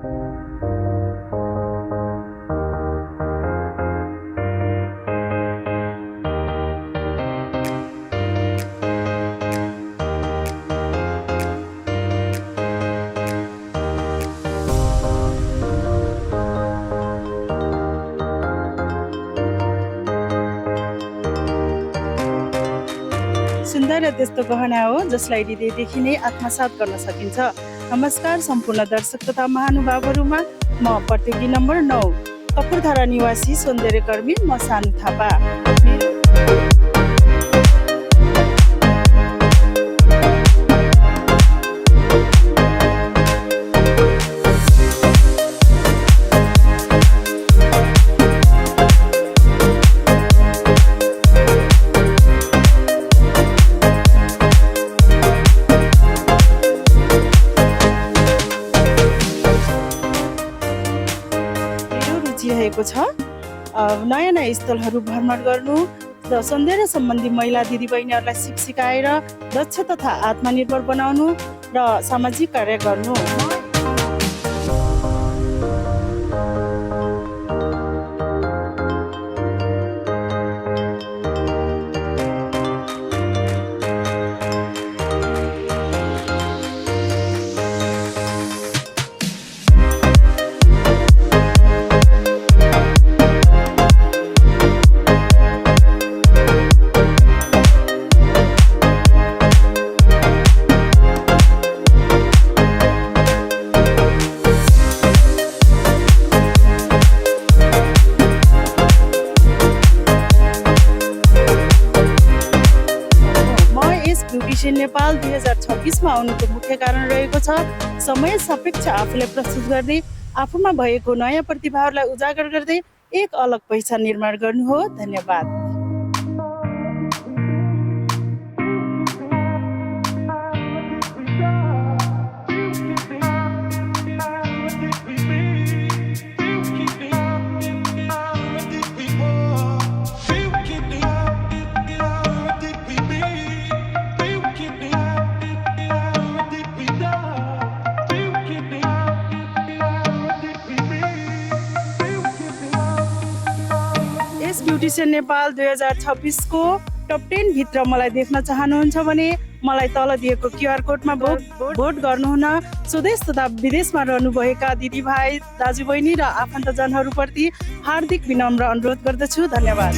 सुन्दर त्यस्तो गहना हो जसलाई हृदयदेखि नै आत्मसात गर्न सकिन्छ। नमस्कार सम्पूर्ण दर्शक तथा महानुभावहरूमा म प्रतियोगी नम्बर 9 कपुरधारा निवासी सौन्दर्यकर्मी म सानु थापा। रहेको छ नयाँ नयाँ स्थलहरू भ्रमण गर्नु र सौन्दर्य सम्बन्धी महिला दिदीबहिनीहरूलाई सिकाएर दक्ष तथा आत्मनिर्भर बनाउनु र सामाजिक कार्य गर्नु। ब्युटिसियन नेपाल 2026 मा आउनुको मुख्य कारण रहेको छ समय सापेक्ष आफूलाई प्रस्तुत गर्दै आफूमा भएको नयाँ प्रतिभाहरूलाई उजागर गर्दै एक अलग पहिचान निर्माण गर्नु हो। धन्यवाद। ब्युटिसियन नेपाल 2026 को टप 10 भित्र मलाई देख्न चाहनुहुन्छ भने मलाई तल दिएको QR कोडमा भोट गर्नुहुन स्वदेश तथा विदेशमा रहनुभएका दिदीभाइ दाजुबहिनी र आफन्तजनहरूप्रति हार्दिक विनम्र अनुरोध गर्दछु। धन्यवाद।